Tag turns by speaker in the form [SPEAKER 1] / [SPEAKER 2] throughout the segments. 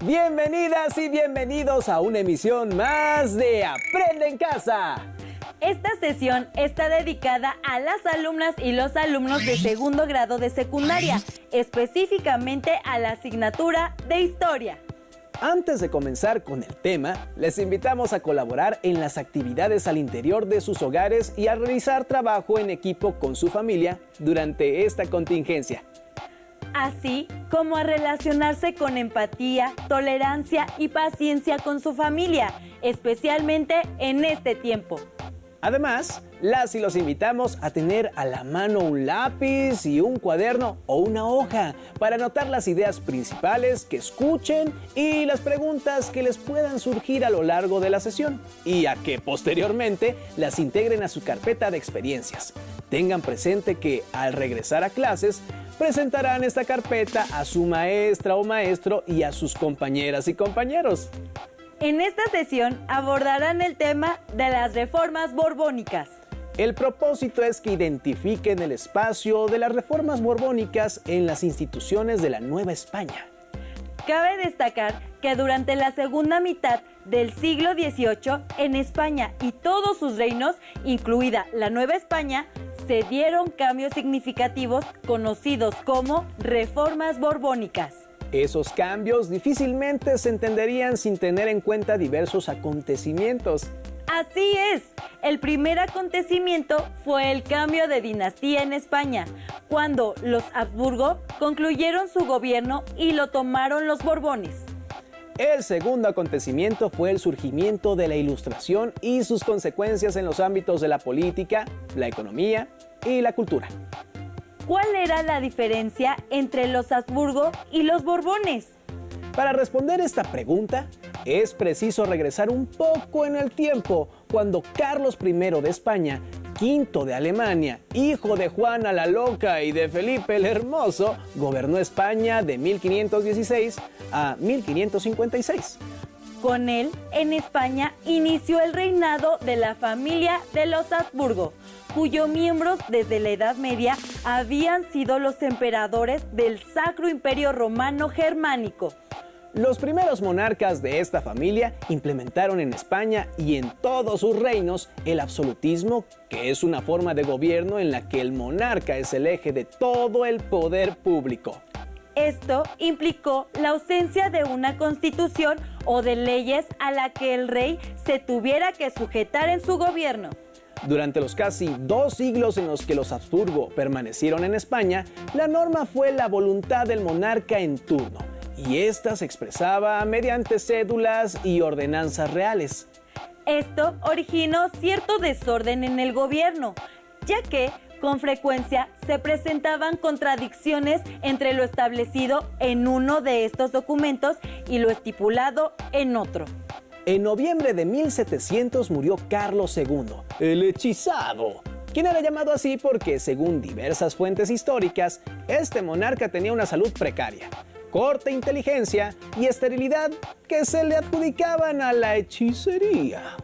[SPEAKER 1] Bienvenidas y bienvenidos a una emisión más de Aprende en Casa.
[SPEAKER 2] Esta sesión está dedicada a las alumnas y los alumnos de segundo grado de secundaria, específicamente a la asignatura de Historia.
[SPEAKER 1] Antes de comenzar con el tema, les invitamos a colaborar en las actividades al interior de sus hogares y a realizar trabajo en equipo con su familia durante esta contingencia.
[SPEAKER 2] Así como a relacionarse con empatía, tolerancia y paciencia con su familia, especialmente en este tiempo.
[SPEAKER 1] Además, las y los invitamos a tener a la mano un lápiz y un cuaderno o una hoja para anotar las ideas principales que escuchen y las preguntas que les puedan surgir a lo largo de la sesión, y a que posteriormente las integren a su carpeta de experiencias. Tengan presente que al regresar a clases, presentarán esta carpeta a su maestra o maestro y a sus compañeras y compañeros.
[SPEAKER 2] En esta sesión abordarán el tema de las reformas borbónicas.
[SPEAKER 1] El propósito es que identifiquen el espacio de las reformas borbónicas en las instituciones de la Nueva España.
[SPEAKER 2] Cabe destacar que durante la segunda mitad del siglo XVIII, en España y todos sus reinos, incluida la Nueva España, se dieron cambios significativos conocidos como reformas borbónicas.
[SPEAKER 1] Esos cambios difícilmente se entenderían sin tener en cuenta diversos acontecimientos.
[SPEAKER 2] Así es, el primer acontecimiento fue el cambio de dinastía en España, cuando los Habsburgo concluyeron su gobierno y lo tomaron los Borbones.
[SPEAKER 1] El segundo acontecimiento fue el surgimiento de la Ilustración y sus consecuencias en los ámbitos de la política, la economía y la cultura.
[SPEAKER 2] ¿Cuál era la diferencia entre los Habsburgo y los Borbones?
[SPEAKER 1] Para responder esta pregunta, es preciso regresar un poco en el tiempo, cuando Carlos I de España, V de Alemania, hijo de Juana la Loca y de Felipe el Hermoso, gobernó España de 1516 a 1556.
[SPEAKER 2] Con él, en España, inició el reinado de la familia de los Habsburgo, cuyos miembros desde la Edad Media habían sido los emperadores del Sacro Imperio Romano Germánico.
[SPEAKER 1] Los primeros monarcas de esta familia implementaron en España y en todos sus reinos el absolutismo, que es una forma de gobierno en la que el monarca es el eje de todo el poder público.
[SPEAKER 2] Esto implicó la ausencia de una constitución o de leyes a la que el rey se tuviera que sujetar en su gobierno.
[SPEAKER 1] Durante los casi 2 siglos en los que los Habsburgo permanecieron en España, la norma fue la voluntad del monarca en turno, y esta se expresaba mediante cédulas y ordenanzas reales.
[SPEAKER 2] Esto originó cierto desorden en el gobierno, ya que con frecuencia se presentaban contradicciones entre lo establecido en uno de estos documentos y lo estipulado en otro.
[SPEAKER 1] En noviembre de 1700 murió Carlos II, el hechizado, quien era llamado así porque, según diversas fuentes históricas, este monarca tenía una salud precaria, corta inteligencia y esterilidad que se le adjudicaban a la hechicería.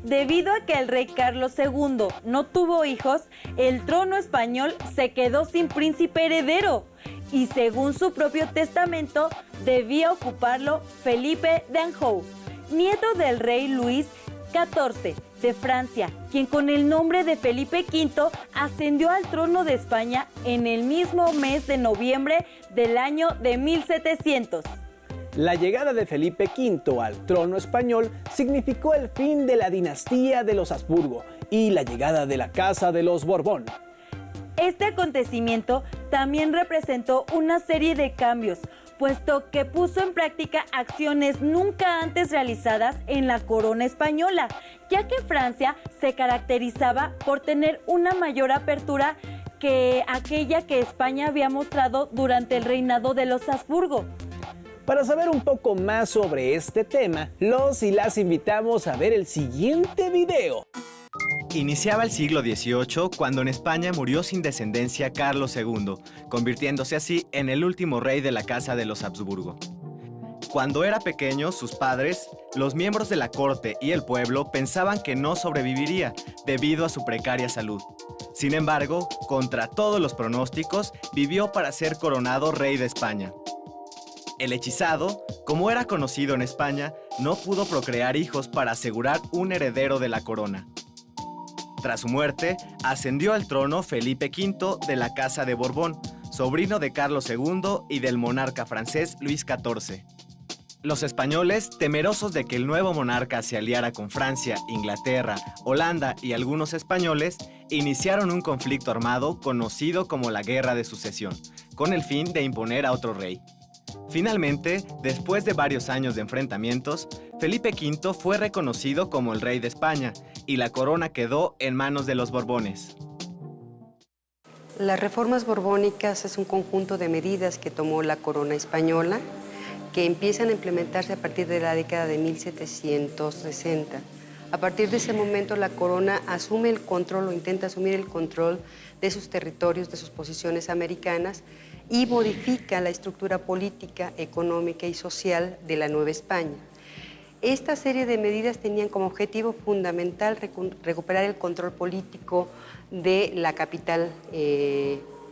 [SPEAKER 2] Debido a que el rey Carlos II no tuvo hijos, el trono español se quedó sin príncipe heredero y, según su propio testamento, debía ocuparlo Felipe de Anjou, nieto del rey Luis XIV de Francia, quien con el nombre de Felipe V ascendió al trono de España en el mismo mes de noviembre del año de 1700.
[SPEAKER 1] La llegada de Felipe V al trono español significó el fin de la dinastía de los Habsburgo y la llegada de la Casa de los Borbón.
[SPEAKER 2] Este acontecimiento también representó una serie de cambios, puesto que puso en práctica acciones nunca antes realizadas en la corona española, ya que Francia se caracterizaba por tener una mayor apertura que aquella que España había mostrado durante el reinado de los Habsburgo.
[SPEAKER 1] Para saber un poco más sobre este tema, los y las invitamos a ver el siguiente video.
[SPEAKER 3] Iniciaba el siglo XVIII cuando en España murió sin descendencia Carlos II, convirtiéndose así en el último rey de la casa de los Habsburgo. Cuando era pequeño, sus padres, los miembros de la corte y el pueblo pensaban que no sobreviviría debido a su precaria salud. Sin embargo, contra todos los pronósticos, vivió para ser coronado rey de España. El hechizado, como era conocido en España, no pudo procrear hijos para asegurar un heredero de la corona. Tras su muerte, ascendió al trono Felipe V de la Casa de Borbón, sobrino de Carlos II y del monarca francés Luis XIV. Los españoles, temerosos de que el nuevo monarca se aliara con Francia, Inglaterra, Holanda y algunos españoles, iniciaron un conflicto armado conocido como la Guerra de Sucesión, con el fin de imponer a otro rey. Finalmente, después de varios años de enfrentamientos, Felipe V fue reconocido como el rey de España y la corona quedó en manos de los Borbones.
[SPEAKER 4] Las reformas borbónicas es un conjunto de medidas que tomó la corona española que empiezan a implementarse a partir de la década de 1760. A partir de ese momento la corona asume el control o intenta asumir el control de sus territorios, de sus posiciones americanas y modifica la estructura política, económica y social de la Nueva España. Esta serie de medidas tenían como objetivo fundamental recuperar el control político de la capital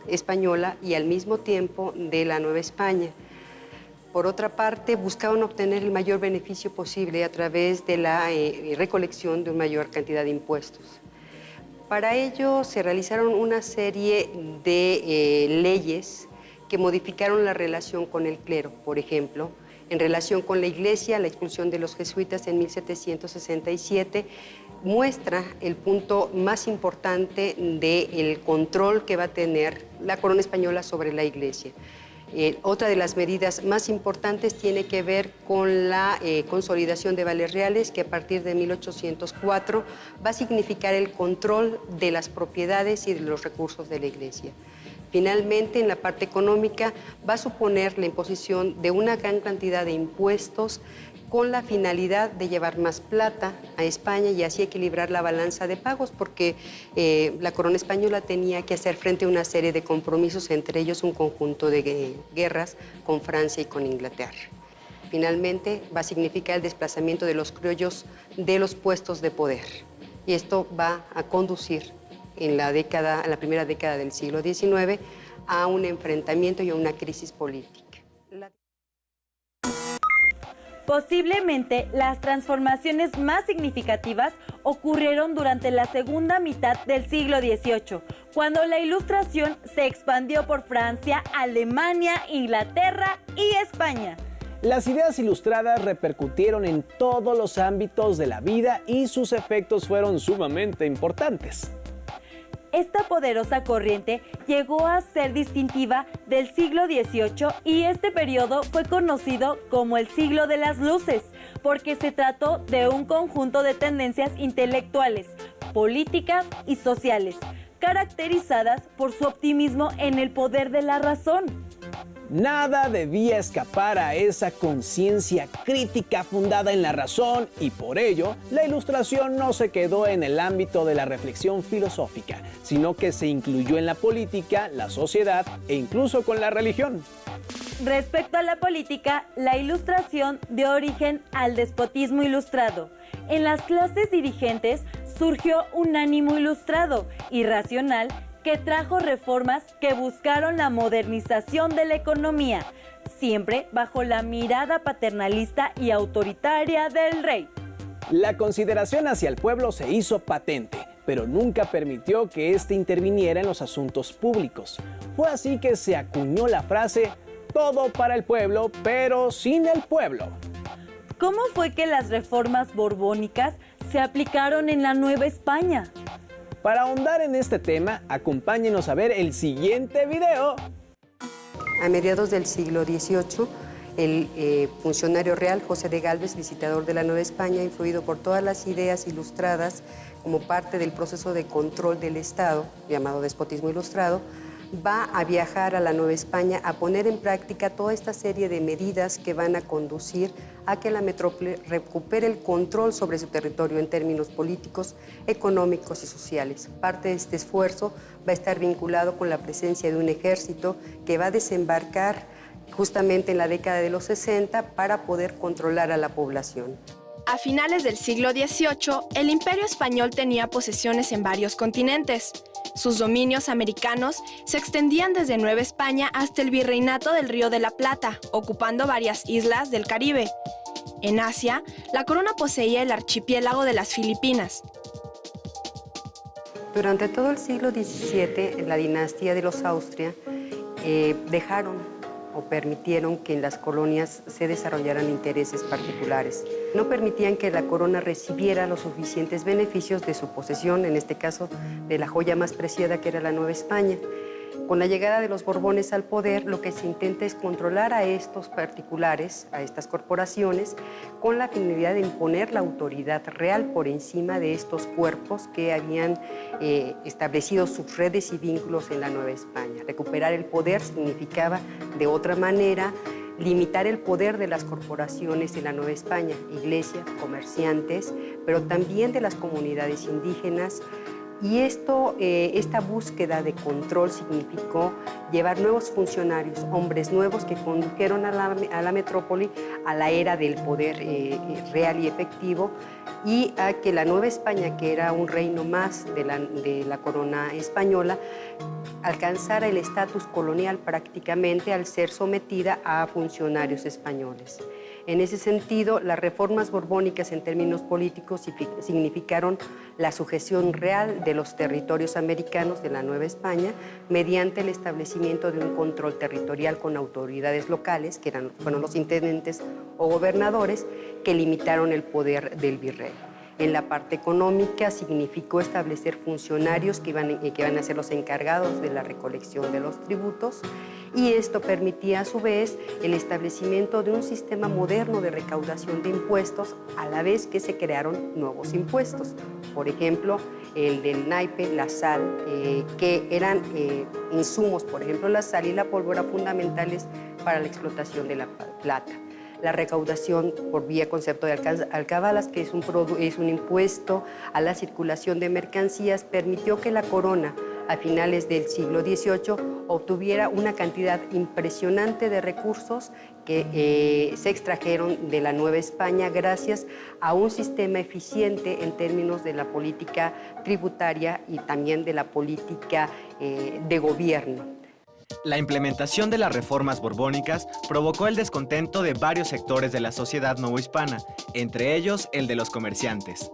[SPEAKER 4] española y al mismo tiempo de la Nueva España. Por otra parte, buscaban obtener el mayor beneficio posible a través de la recolección de una mayor cantidad de impuestos. Para ello se realizaron una serie de leyes que modificaron la relación con el clero. Por ejemplo, en relación con la Iglesia, la expulsión de los jesuitas en 1767 muestra el punto más importante del control que va a tener la corona española sobre la Iglesia. Otra de las medidas más importantes tiene que ver con la consolidación de vales reales, que a partir de 1804 va a significar el control de las propiedades y de los recursos de la Iglesia. Finalmente, en la parte económica, va a suponer la imposición de una gran cantidad de impuestos con la finalidad de llevar más plata a España y así equilibrar la balanza de pagos, porque la corona española tenía que hacer frente a una serie de compromisos, entre ellos un conjunto de guerras con Francia y con Inglaterra. Finalmente, va a significar el desplazamiento de los criollos de los puestos de poder. Y esto va a conducir en la primera década del siglo XIX a un enfrentamiento y a una crisis política.
[SPEAKER 2] Posiblemente las transformaciones más significativas ocurrieron durante la segunda mitad del siglo XVIII, cuando la Ilustración se expandió por Francia, Alemania, Inglaterra y España.
[SPEAKER 1] Las ideas ilustradas repercutieron en todos los ámbitos de la vida y sus efectos fueron sumamente importantes.
[SPEAKER 2] Esta poderosa corriente llegó a ser distintiva del siglo XVIII y este periodo fue conocido como el siglo de las luces, porque se trató de un conjunto de tendencias intelectuales, políticas y sociales, caracterizadas por su optimismo en el poder de la razón.
[SPEAKER 1] Nada debía escapar a esa conciencia crítica fundada en la razón y por ello la Ilustración no se quedó en el ámbito de la reflexión filosófica, sino que se incluyó en la política, la sociedad e incluso con la religión.
[SPEAKER 2] Respecto a la política, la Ilustración dio origen al despotismo ilustrado. En las clases dirigentes surgió un ánimo ilustrado y racional que trajo reformas que buscaron la modernización de la economía, siempre bajo la mirada paternalista y autoritaria del rey.
[SPEAKER 1] La consideración hacia el pueblo se hizo patente, pero nunca permitió que éste interviniera en los asuntos públicos. Fue así que se acuñó la frase "todo para el pueblo, pero sin el pueblo".
[SPEAKER 2] ¿Cómo fue que las reformas borbónicas se aplicaron en la Nueva España?
[SPEAKER 1] Para ahondar en este tema, acompáñenos a ver el siguiente video.
[SPEAKER 4] A mediados del siglo XVIII, el funcionario real José de Gálvez, visitador de la Nueva España, influido por todas las ideas ilustradas como parte del proceso de control del Estado, llamado despotismo ilustrado, va a viajar a la Nueva España a poner en práctica toda esta serie de medidas que van a conducir a que la metrópoli recupere el control sobre su territorio en términos políticos, económicos y sociales. Parte de este esfuerzo va a estar vinculado con la presencia de un ejército que va a desembarcar justamente en la década de los 60 para poder controlar a la población.
[SPEAKER 5] A finales del siglo XVIII, el Imperio Español tenía posesiones en varios continentes. Sus dominios americanos se extendían desde Nueva España hasta el Virreinato del Río de la Plata, ocupando varias islas del Caribe. En Asia, la corona poseía el archipiélago de las Filipinas.
[SPEAKER 4] Durante todo el siglo XVII, la dinastía de los Austria dejaron o permitieron que en las colonias se desarrollaran intereses particulares. No permitían que la corona recibiera los suficientes beneficios de su posesión, en este caso de la joya más preciada que era la Nueva España. Con la llegada de los Borbones al poder, lo que se intenta es controlar a estos particulares, a estas corporaciones, con la finalidad de imponer la autoridad real por encima de estos cuerpos que habían establecido sus redes y vínculos en la Nueva España. Recuperar el poder significaba, de otra manera, limitar el poder de las corporaciones en la Nueva España, iglesias, comerciantes, pero también de las comunidades indígenas. Y esta búsqueda de control significó llevar nuevos funcionarios, hombres nuevos que condujeron a la metrópoli a la era del poder real y efectivo, y a que la Nueva España, que era un reino más de la corona española, alcanzara el estatus colonial prácticamente al ser sometida a funcionarios españoles. En ese sentido, las reformas borbónicas en términos políticos significaron la sujeción real de los territorios americanos de la Nueva España mediante el establecimiento de un control territorial con autoridades locales, que fueron los intendentes o gobernadores, que limitaron el poder del virrey. En la parte económica significó establecer funcionarios que iban a ser los encargados de la recolección de los tributos, y esto permitía a su vez el establecimiento de un sistema moderno de recaudación de impuestos, a la vez que se crearon nuevos impuestos. Por ejemplo, el del naipe, la sal, que eran insumos, por ejemplo, la sal y la pólvora fundamentales para la explotación de la plata. La recaudación por vía concepto de alcabalas, que es un impuesto a la circulación de mercancías, permitió que la corona, a finales del siglo XVIII, obtuviera una cantidad impresionante de recursos que se extrajeron de la Nueva España gracias a un sistema eficiente en términos de la política tributaria y también de la política de gobierno.
[SPEAKER 3] La implementación de las reformas borbónicas provocó el descontento de varios sectores de la sociedad novohispana, entre ellos el de los comerciantes.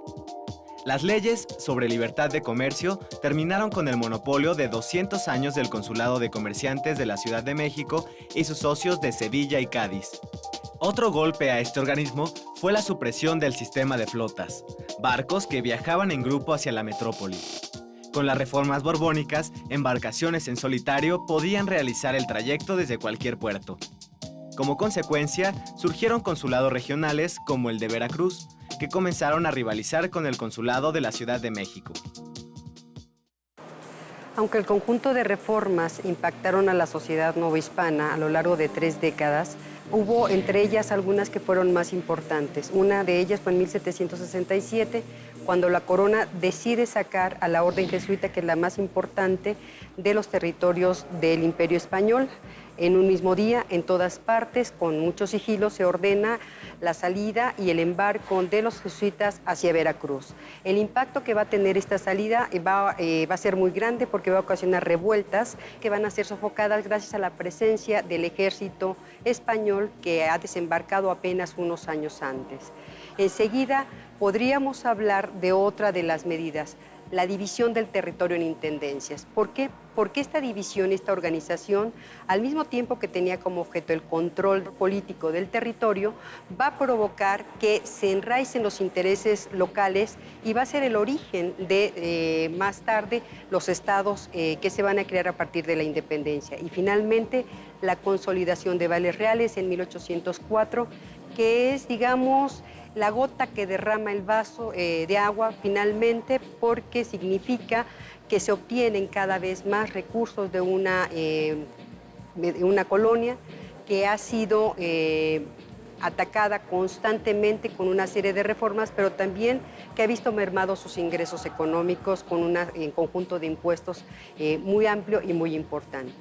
[SPEAKER 3] Las leyes sobre libertad de comercio terminaron con el monopolio de 200 años del Consulado de Comerciantes de la Ciudad de México y sus socios de Sevilla y Cádiz. Otro golpe a este organismo fue la supresión del sistema de flotas, barcos que viajaban en grupo hacia la metrópoli. Con las reformas borbónicas, embarcaciones en solitario podían realizar el trayecto desde cualquier puerto. Como consecuencia, surgieron consulados regionales como el de Veracruz, que comenzaron a rivalizar con el consulado de la Ciudad de México.
[SPEAKER 4] Aunque el conjunto de reformas impactaron a la sociedad novohispana a lo largo de 3 décadas, hubo entre ellas algunas que fueron más importantes. Una de ellas fue en 1767, cuando la corona decide sacar a la orden jesuita, que es la más importante de los territorios del Imperio Español. En un mismo día, en todas partes, con mucho sigilo, se ordena la salida y el embarco de los jesuitas hacia Veracruz. El impacto que va a tener esta salida va a ser muy grande, porque va a ocasionar revueltas que van a ser sofocadas gracias a la presencia del ejército español, que ha desembarcado apenas unos años antes. Enseguida podríamos hablar de otra de las medidas, la división del territorio en intendencias. ¿Por qué? Porque esta división, esta organización, al mismo tiempo que tenía como objeto el control político del territorio, va a provocar que se enraicen los intereses locales y va a ser el origen de, más tarde, los estados que se van a crear a partir de la independencia. Y finalmente, la consolidación de vales reales en 1804, que es, digamos, la gota que derrama el vaso de agua finalmente, porque significa que se obtienen cada vez más recursos de una colonia que ha sido atacada constantemente con una serie de reformas, pero también que ha visto mermados sus ingresos económicos con un conjunto de impuestos muy amplio y muy importante.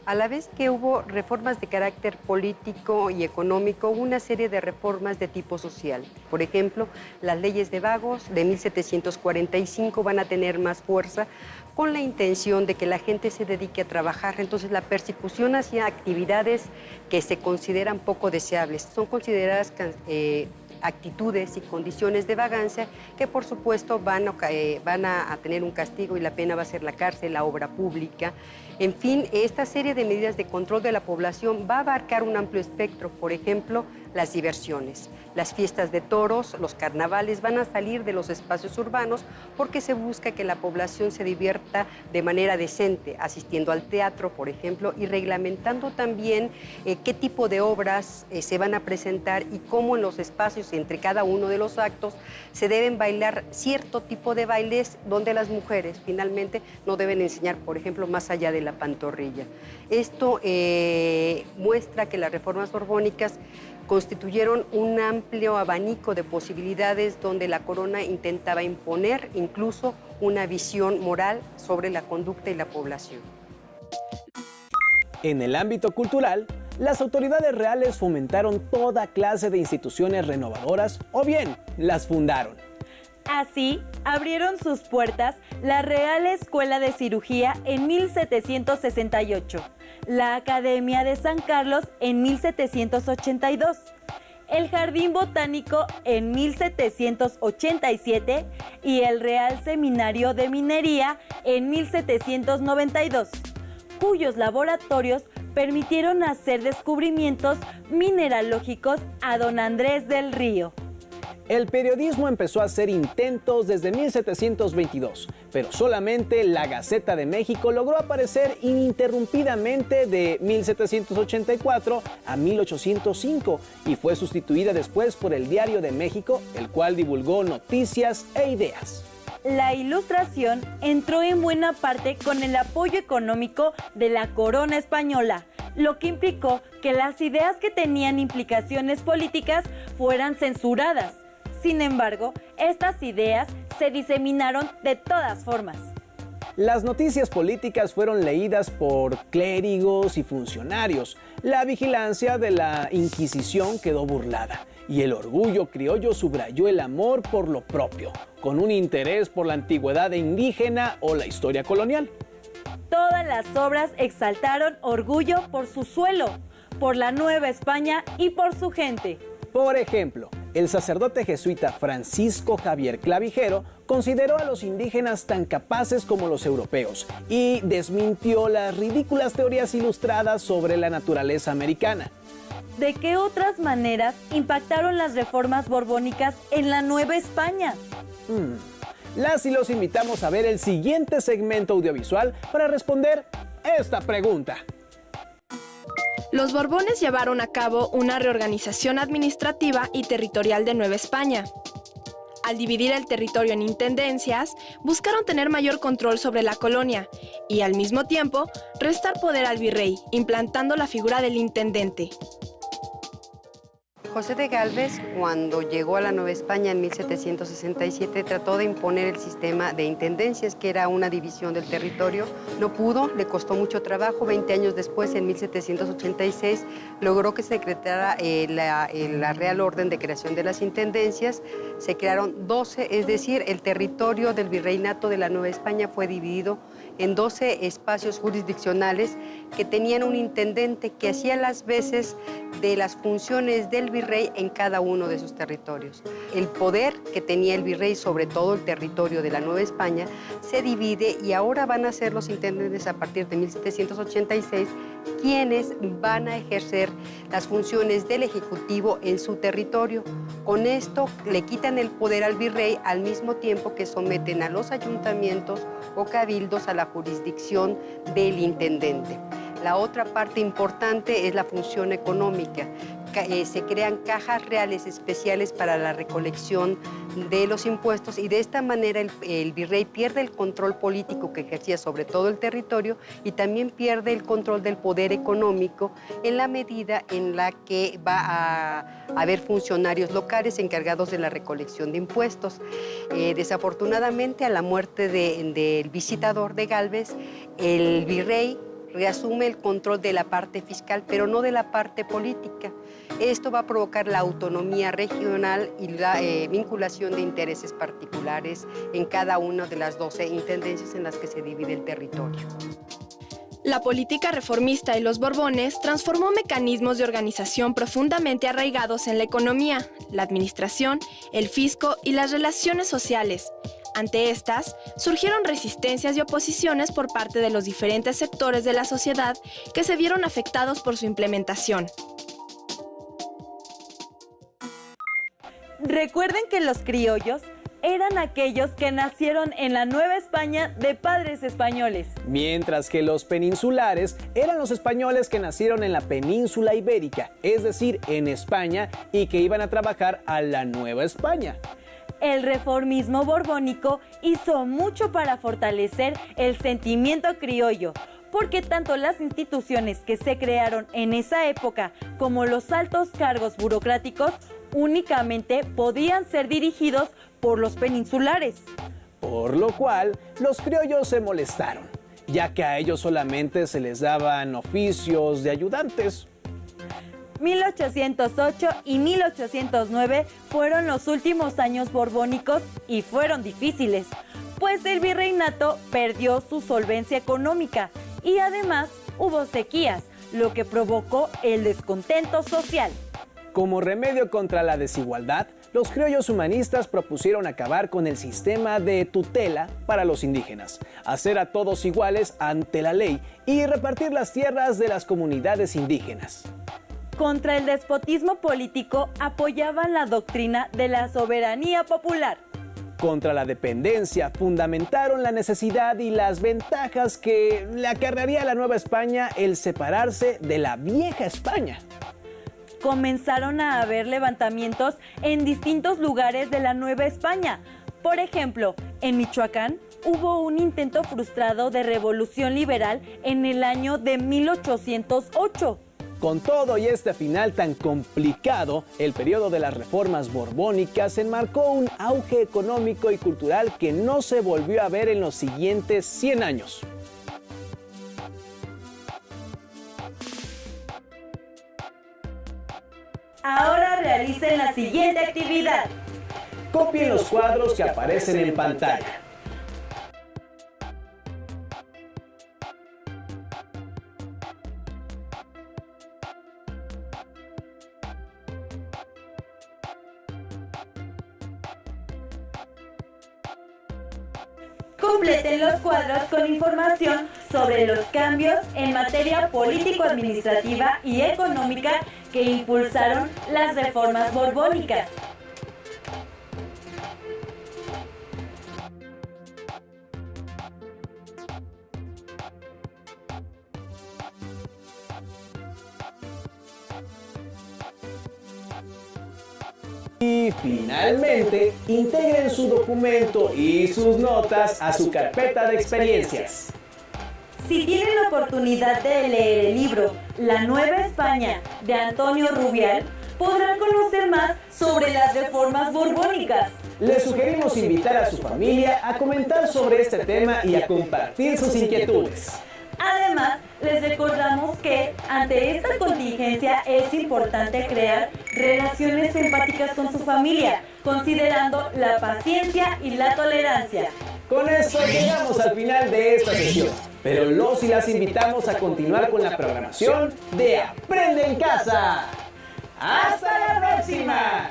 [SPEAKER 4] A la vez que hubo reformas de carácter político y económico, hubo una serie de reformas de tipo social. Por ejemplo, las leyes de vagos de 1745 van a tener más fuerza con la intención de que la gente se dedique a trabajar. Entonces, la persecución hacia actividades que se consideran poco deseables son consideradas actitudes y condiciones de vagancia que por supuesto van a tener un castigo y la pena va a ser la cárcel, la obra pública. En fin, esta serie de medidas de control de la población va a abarcar un amplio espectro. Por ejemplo, las diversiones, las fiestas de toros, los carnavales van a salir de los espacios urbanos porque se busca que la población se divierta de manera decente, asistiendo al teatro, por ejemplo, y reglamentando también qué tipo de obras se van a presentar y cómo en los espacios entre cada uno de los actos se deben bailar cierto tipo de bailes donde las mujeres finalmente no deben enseñar, por ejemplo, más allá de la pantorrilla. Esto muestra que las reformas borbónicas constituyeron un amplio abanico de posibilidades donde la corona intentaba imponer incluso una visión moral sobre la conducta y la población.
[SPEAKER 1] En el ámbito cultural, las autoridades reales fomentaron toda clase de instituciones renovadoras o bien las fundaron.
[SPEAKER 2] Así, abrieron sus puertas la Real Escuela de Cirugía en 1768, la Academia de San Carlos en 1782, el Jardín Botánico en 1787 y el Real Seminario de Minería en 1792, cuyos laboratorios permitieron hacer descubrimientos mineralógicos a don Andrés del Río.
[SPEAKER 1] El periodismo empezó a hacer intentos desde 1722, pero solamente la Gaceta de México logró aparecer ininterrumpidamente de 1784 a 1805 y fue sustituida después por el Diario de México, el cual divulgó noticias e ideas.
[SPEAKER 2] La Ilustración entró en buena parte con el apoyo económico de la corona española, lo que implicó que las ideas que tenían implicaciones políticas fueran censuradas. Sin embargo, estas ideas se diseminaron de todas formas.
[SPEAKER 1] Las noticias políticas fueron leídas por clérigos y funcionarios. La vigilancia de la Inquisición quedó burlada y el orgullo criollo subrayó el amor por lo propio, con un interés por la antigüedad indígena o la historia colonial.
[SPEAKER 2] Todas las obras exaltaron orgullo por su suelo, por la Nueva España y por su gente.
[SPEAKER 1] Por ejemplo, el sacerdote jesuita Francisco Javier Clavijero consideró a los indígenas tan capaces como los europeos y desmintió las ridículas teorías ilustradas sobre la naturaleza americana.
[SPEAKER 2] ¿De qué otras maneras impactaron las reformas borbónicas en la Nueva España?
[SPEAKER 1] Las y los invitamos a ver el siguiente segmento audiovisual para responder esta pregunta.
[SPEAKER 5] Los Borbones llevaron a cabo una reorganización administrativa y territorial de Nueva España. Al dividir el territorio en intendencias, buscaron tener mayor control sobre la colonia y, al mismo tiempo, restar poder al virrey, implantando la figura del intendente.
[SPEAKER 4] José de Gálvez, cuando llegó a la Nueva España en 1767, trató de imponer el sistema de intendencias, que era una división del territorio. No pudo, le costó mucho trabajo. 20 años después, en 1786, logró que se decretara la Real Orden de Creación de las Intendencias. Se crearon 12, es decir, el territorio del virreinato de la Nueva España fue dividido en 12 espacios jurisdiccionales que tenían un intendente que hacía las veces de las funciones del virrey en cada uno de sus territorios. El poder que tenía el virrey sobre todo el territorio de la Nueva España se divide y ahora van a ser los intendentes a partir de 1786 quienes van a ejercer las funciones del Ejecutivo en su territorio. Con esto le quitan el poder al virrey al mismo tiempo que someten a los ayuntamientos o cabildos a la jurisdicción del intendente. La otra parte importante es la función económica. Se crean cajas reales especiales para la recolección de los impuestos y de esta manera el virrey pierde el control político que ejercía sobre todo el territorio y también pierde el control del poder económico en la medida en la que va a haber funcionarios locales encargados de la recolección de impuestos. Desafortunadamente, a la muerte del visitador de Gálvez, el virrey reasume el control de la parte fiscal, pero no de la parte política. Esto va a provocar la autonomía regional y la vinculación de intereses particulares en cada una de las 12 intendencias en las que se divide el territorio.
[SPEAKER 5] La política reformista y los Borbones transformó mecanismos de organización profundamente arraigados en la economía, la administración, el fisco y las relaciones sociales. Ante estas, surgieron resistencias y oposiciones por parte de los diferentes sectores de la sociedad que se vieron afectados por su implementación.
[SPEAKER 2] Recuerden que los criollos eran aquellos que nacieron en la Nueva España de padres españoles.
[SPEAKER 1] Mientras que los peninsulares eran los españoles que nacieron en la península ibérica, es decir, en España, y que iban a trabajar a la Nueva España.
[SPEAKER 2] El reformismo borbónico hizo mucho para fortalecer el sentimiento criollo, porque tanto las instituciones que se crearon en esa época como los altos cargos burocráticos únicamente podían ser dirigidos por los peninsulares.
[SPEAKER 1] Por lo cual, los criollos se molestaron, ya que a ellos solamente se les daban oficios de ayudantes.
[SPEAKER 2] 1808 y 1809 fueron los últimos años borbónicos y fueron difíciles, pues el virreinato perdió su solvencia económica y además hubo sequías, lo que provocó el descontento social.
[SPEAKER 1] Como remedio contra la desigualdad, los criollos humanistas propusieron acabar con el sistema de tutela para los indígenas, hacer a todos iguales ante la ley y repartir las tierras de las comunidades indígenas.
[SPEAKER 2] Contra el despotismo político apoyaban la doctrina de la soberanía popular.
[SPEAKER 1] Contra la dependencia fundamentaron la necesidad y las ventajas que le acarrearía a la Nueva España el separarse de la Vieja España.
[SPEAKER 2] Comenzaron a haber levantamientos en distintos lugares de la Nueva España. Por ejemplo, en Michoacán hubo un intento frustrado de revolución liberal en el año de 1808.
[SPEAKER 1] Con todo y este final tan complicado, el periodo de las reformas borbónicas enmarcó un auge económico y cultural que no se volvió a ver en los siguientes 100 años.
[SPEAKER 2] Ahora realicen la siguiente actividad.
[SPEAKER 1] Copien los cuadros que aparecen en pantalla.
[SPEAKER 2] Completen los cuadros con información sobre los cambios en materia político-administrativa y económica que impulsaron las reformas borbónicas.
[SPEAKER 1] Y finalmente, integren su documento y sus notas a su carpeta de experiencias.
[SPEAKER 2] Si tienen la oportunidad de leer el libro La Nueva España de Antonio Rubial, podrán conocer más sobre las reformas borbónicas.
[SPEAKER 1] Les sugerimos invitar a su familia a comentar sobre este tema y a compartir sus inquietudes.
[SPEAKER 2] Además, les recordamos que ante esta contingencia es importante crear relaciones empáticas con su familia, considerando la paciencia y la tolerancia.
[SPEAKER 1] Con esto llegamos al final de esta sesión, pero los y las invitamos a continuar con la programación de Aprende en Casa. ¡Hasta la próxima!